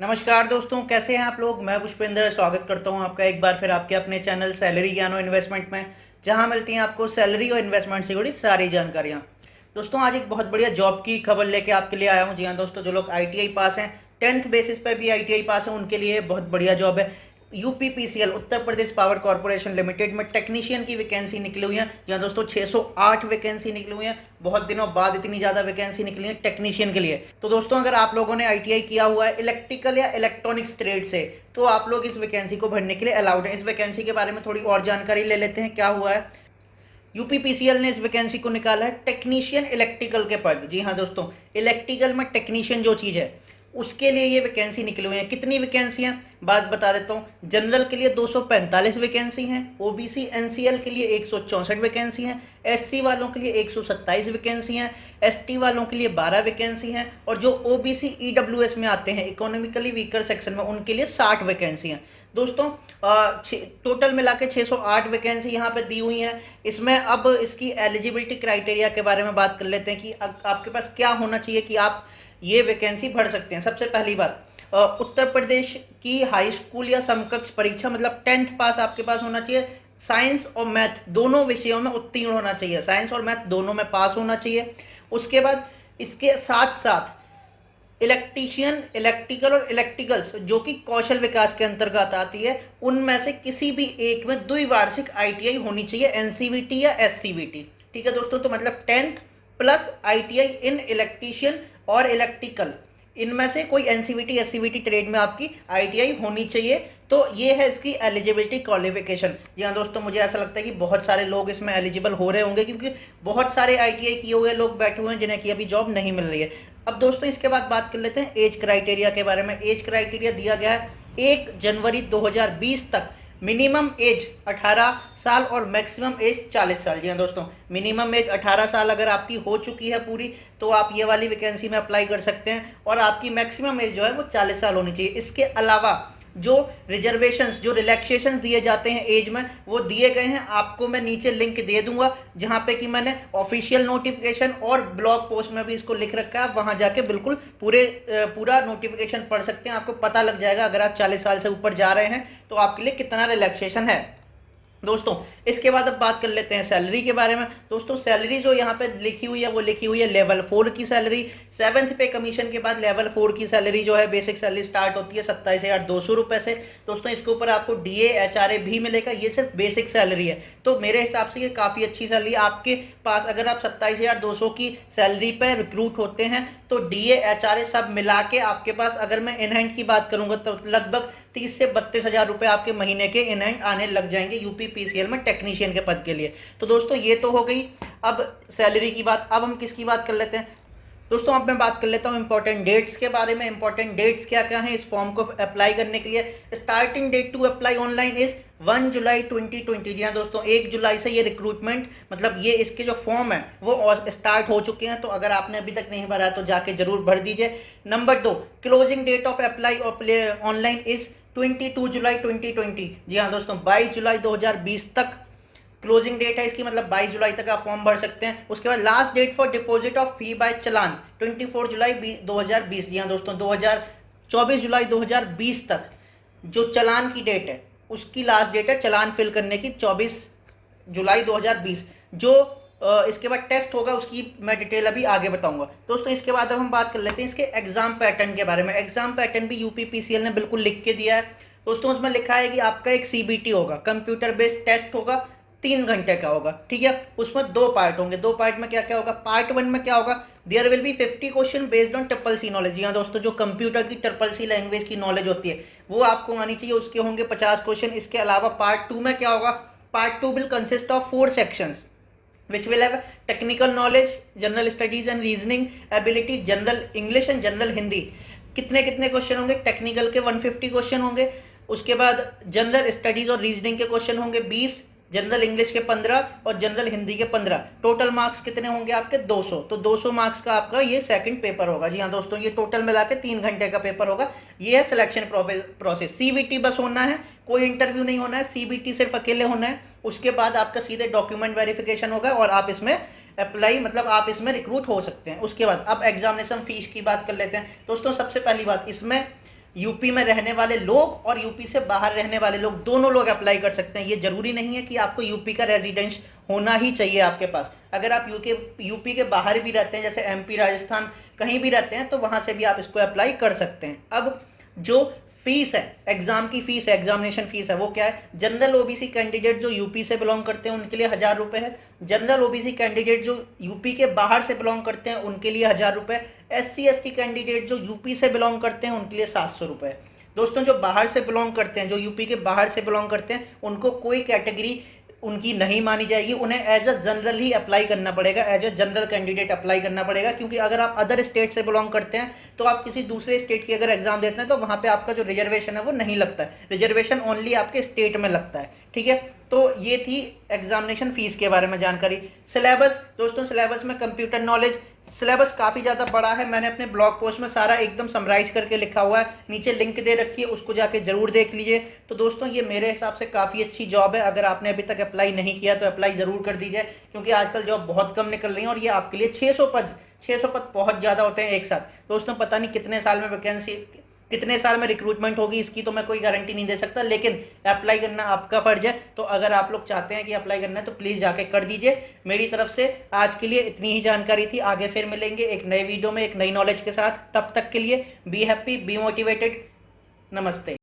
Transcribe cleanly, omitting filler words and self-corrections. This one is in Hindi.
नमस्कार दोस्तों, कैसे हैं आप लोग। मैं पुष्पेंद्र स्वागत करता हूं आपका एक बार फिर आपके अपने चैनल सैलरी ज्ञान और इन्वेस्टमेंट में, जहां मिलती हैं आपको सैलरी और इन्वेस्टमेंट से जुड़ी सारी जानकारियां। दोस्तों, आज एक बहुत बढ़िया जॉब की खबर लेके आपके लिए आया हूं। जी हाँ दोस्तों, जो लोग आईटीआई पास हैं, 10th बेसिस पे भी आईटीआई पास हैं, उनके लिए बहुत बढ़िया जॉब है। UPPCL Uttar Pradesh power corporation limited में टेक्नीशियन की वैकेंसी निकली हुई है। जहाँ दोस्तों 608 वैकेंसी निकली हुई है। बहुत दिनों बाद इतनी ज़्यादा वैकेंसी निकली है टेक्नीशियन के लिए। तो दोस्तों, अगर आप लोगों ने आईटीआई किया हुआ है इलेक्ट्रिकल या इलेक्ट्रॉनिक्स ट्रेड से, तो आप लोग इस वैकेंसी को भरने के लिए अलाउड है। इस वैकेंसी के बारे में थोड़ी और जानकारी ले लेते हैं, क्या हुआ है। यूपीपीसीएल ने इस वैकेंसी को निकाला है टेक्नीशियन इलेक्ट्रिकल के पद। जी हाँ दोस्तों, इलेक्ट्रिकल में टेक्नीशियन जो चीज़ है उसके लिए ये वैकेंसी निकली हुई है। कितनी वैकेंसियां, बात बता देता हूँ। जनरल के लिए 245 वैकेंसी हैं, ओबीसी एनसीएल के लिए 164 वैकेंसी हैं, एससी वालों के लिए 127 वैकेंसी हैं, एसटी वालों के लिए 12 वैकेंसी हैं, और जो ओबीसी ईडब्ल्यूएस में आते हैं, इकोनॉमिकली वीकर सेक्शन में, उनके लिए 60 वैकेंसी हैं। दोस्तों, टोटल मिला के 608 वैकेंसी यहाँ पे दी हुई हैं। इसमें अब इसकी एलिजिबिलिटी क्राइटेरिया के बारे में बात कर लेते हैं कि आपके पास क्या होना चाहिए कि आप ये वैकेंसी भर सकते हैं। सबसे पहली बात, उत्तर प्रदेश की हाई स्कूल या समकक्ष परीक्षा मतलब 10th पास आपके पास होना चाहिए। साइंस और मैथ दोनों विषयों में उत्तीर्ण होना चाहिए, साइंस और मैथ दोनों में पास होना चाहिए। उसके बाद इसके साथ साथ इलेक्ट्रीशियन, इलेक्ट्रिकल और इलेक्ट्रिकल्स जो कि कौशल विकास के अंतर्गत आती है, उनमें से किसी भी एक में द्विवार्षिक आईटीआई होनी चाहिए, एनसीवीटी या एससीवीटी। ठीक है दोस्तों, तो मतलब 10th प्लस आईटीआई इन इलेक्ट्रीशियन और इलेक्ट्रिकल, इनमें से कोई एनसीवीटी एससीवीटी ट्रेड में आपकी आईटीआई होनी चाहिए। तो ये है इसकी एलिजिबिलिटी क्वालिफिकेशन। जी हाँ दोस्तों, मुझे ऐसा लगता है कि बहुत सारे लोग इसमें एलिजिबल हो रहे होंगे, क्योंकि बहुत सारे आईटीआई किए हुए लोग बैठे हुए हैं जिन्हें की अभी जॉब नहीं मिल रही है। अब दोस्तों, इसके बाद बात कर लेते हैं एज क्राइटेरिया के बारे में। एज क्राइटेरिया दिया गया है 1 जनवरी 2020 तक मिनिमम एज 18 साल और मैक्सिमम एज 40 साल। जी हाँ दोस्तों, मिनिमम एज 18 साल अगर आपकी हो चुकी है पूरी, तो आप ये वाली वैकेंसी में अप्लाई कर सकते हैं, और आपकी मैक्सिमम एज जो है वो 40 साल होनी चाहिए। इसके अलावा जो रिजर्वेशंस, जो रिलैक्सेशन दिए जाते हैं एज में, वो दिए गए हैं। आपको मैं नीचे लिंक दे दूंगा, जहां पे कि मैंने ऑफिशियल नोटिफिकेशन और ब्लॉग पोस्ट में भी इसको लिख रखा है। वहां जाके बिल्कुल पूरा नोटिफिकेशन पढ़ सकते हैं, आपको पता लग जाएगा अगर आप 40 साल से ऊपर जा रहे हैं तो आपके लिए कितना रिलैक्सेशन है। दोस्तों, इसके बाद अब बात कर लेते हैं सैलरी के बारे में। दोस्तों, सैलरी जो यहाँ पे लिखी हुई है वो लिखी हुई है लेवल 4 की सैलरी। 7th पे कमीशन के बाद लेवल 4 की सैलरी जो है, बेसिक सैलरी स्टार्ट होती है 27,200 रुपये से। दोस्तों, इसके ऊपर आपको डीए एचआरए भी मिलेगा। ये सिर्फ बेसिक सैलरी है, तो मेरे हिसाब से ये काफ़ी अच्छी सैलरी आपके पास। अगर आप 27,200 की सैलरी पर रिक्रूट होते हैं तो डीए एचआरए सब मिला के आपके पास, अगर मैं इन हैंड की बात करूंगा तो लगभग 30 से 32 हज़ार रुपये आपके महीने के इन हैंड आने लग जाएंगे यूपीपीसीएल में टेक्नीशियन के पद के लिए। तो दोस्तों, ये तो हो गई अब सैलरी की बात। अब हम किसकी बात कर लेते हैं दोस्तों, अब मैं बात कर लेता हूँ इंपॉर्टेंट डेट्स के बारे में। इंपॉर्टेंट डेट्स क्या क्या हैं इस फॉर्म को अप्लाई करने के लिए। Starting date to apply online is 1 July 2020। जी हाँ दोस्तों, 1 जुलाई से ये रिक्रूटमेंट, मतलब ये इसके जो फॉर्म है वो स्टार्ट हो चुके हैं। तो अगर आपने अभी तक नहीं भरा है तो जाके जरूर भर दीजिए। Number 2, closing date of apply online is 22 July 2020। जी हाँ दोस्तों, 22 जुलाई 2020 तक क्लोजिंग डेट है इसकी, मतलब 22 जुलाई तक आप फॉर्म भर सकते हैं। उसके बाद last date for deposit of fee by challan 24 July 2020। जी हाँ दोस्तों, 24 जुलाई 2020 तक जो चलान की डेट है उसकी लास्ट डेट है चलान फिल करने की, 24 जुलाई 2020। जो इसके बाद टेस्ट होगा उसकी मैं डिटेल अभी आगे बताऊंगा। दोस्तों, इसके बाद अब हम बात कर लेते हैं इसके एग्जाम पैटर्न के बारे में। एग्जाम पैटर्न भी यूपीपीसीएल ने बिल्कुल लिख के दिया है। दोस्तों, उसमें लिखा है कि आपका एक सीबीटी होगा, कंप्यूटर बेस्ड टेस्ट होगा, 3 घंटे का होगा। ठीक है, उसमें 2 पार्ट होंगे। 2 पार्ट में क्या क्या होगा। पार्ट 1 में क्या होगा, there will be 50 question based on triple C knowledge. जी हाँ दोस्तों, जो कंप्यूटर की ट्रिपल सी लैंग्वेज की नॉलेज होती है वो आपको आनी चाहिए, उसके होंगे 50 क्वेश्चन। इसके अलावा पार्ट 2 में क्या होगा, part 2 will consist of 4 sections which will have technical knowledge, general studies and reasoning ability, general English and general Hindi. कितने कितने क्वेश्चन होंगे, टेक्निकल के 150 क्वेश्चन होंगे। उसके बाद जनरल स्टडीज और रीजनिंग के क्वेश्चन होंगे 20, जनरल इंग्लिश के 15 और जनरल हिंदी के 15। टोटल मार्क्स कितने होंगे आपके, 200। तो 200 मार्क्स का आपका ये सेकंड पेपर होगा। जी हाँ दोस्तों, ये टोटल मिला के 3 घंटे का पेपर होगा। ये है सिलेक्शन प्रोसेस। सीबीटी बस होना है, कोई इंटरव्यू नहीं होना है, सीबीटी सिर्फ अकेले होना है। उसके बाद आपका सीधे डॉक्यूमेंट वेरिफिकेशन होगा और आप इसमें अप्लाई, मतलब आप इसमें रिक्रूट हो सकते हैं। उसके बाद अब एग्जामिनेशन फीस की बात कर लेते हैं। दोस्तों, सबसे पहली बात, इसमें यूपी में रहने वाले लोग और यूपी से बाहर रहने वाले लोग, दोनों लोग अप्लाई कर सकते हैं। ये जरूरी नहीं है कि आपको यूपी का रेजिडेंस होना ही चाहिए आपके पास। अगर आप यूपी के बाहर भी रहते हैं, जैसे एमपी, राजस्थान, कहीं भी रहते हैं, तो वहां से भी आप इसको अप्लाई कर सकते हैं। अब जो फीस है, एग्जाम की फीस है, एग्जामिनेशन फीस है, वो क्या है? जनरल ओबीसी कैंडिडेट जो यूपी से बिलोंग करते हैं उनके लिए 1000 रुपये है। जनरल ओबीसी कैंडिडेट जो यूपी के बाहर से बिलोंग करते हैं उनके लिए 1000 रुपये। SC ST कैंडिडेट जो यूपी से बिलोंग करते हैं उनके लिए 700 रुपये। दोस्तों, जो बाहर से बिलोंग करते हैं, जो यूपी के बाहर से बिलोंग करते हैं, उनको कोई कैटेगरी उनकी नहीं मानी जाएगी। उन्हें एज अ जनरल ही अप्लाई करना पड़ेगा, as a general candidate apply करना पड़ेगा। क्योंकि अगर आप अदर स्टेट से बिलोंग करते हैं तो आप किसी दूसरे स्टेट की अगर एग्जाम देते हैं तो वहां पे आपका जो रिजर्वेशन है वो नहीं लगता है। रिजर्वेशन ओनली आपके स्टेट में लगता है। ठीक है, तो ये थी एग्जामिनेशन फीस के बारे में जानकारी। सिलेबस, दोस्तों सिलेबस में कंप्यूटर नॉलेज, सिलेबस काफ़ी ज़्यादा बड़ा है। मैंने अपने ब्लॉग पोस्ट में सारा एकदम समराइज करके लिखा हुआ है, नीचे लिंक दे रखी है, उसको जाके जरूर देख लीजिए। तो दोस्तों, ये मेरे हिसाब से काफ़ी अच्छी जॉब है। अगर आपने अभी तक अप्लाई नहीं किया तो अप्लाई ज़रूर कर दीजिए, क्योंकि आजकल जॉब बहुत कम निकल रही है और ये आपके लिए 600 पद बहुत ज़्यादा होते हैं एक साथ। दोस्तों, पता नहीं कितने साल में वैकेंसी, कितने साल में रिक्रूटमेंट होगी, इसकी तो मैं कोई गारंटी नहीं दे सकता, लेकिन अप्लाई करना आपका फर्ज है। तो अगर आप लोग चाहते हैं कि अप्लाई करना है तो प्लीज़ जाके कर दीजिए। मेरी तरफ से आज के लिए इतनी ही जानकारी थी। आगे फिर मिलेंगे एक नए वीडियो में एक नई नॉलेज के साथ। तब तक के लिए बी हैप्पी, बी मोटिवेटेड। नमस्ते।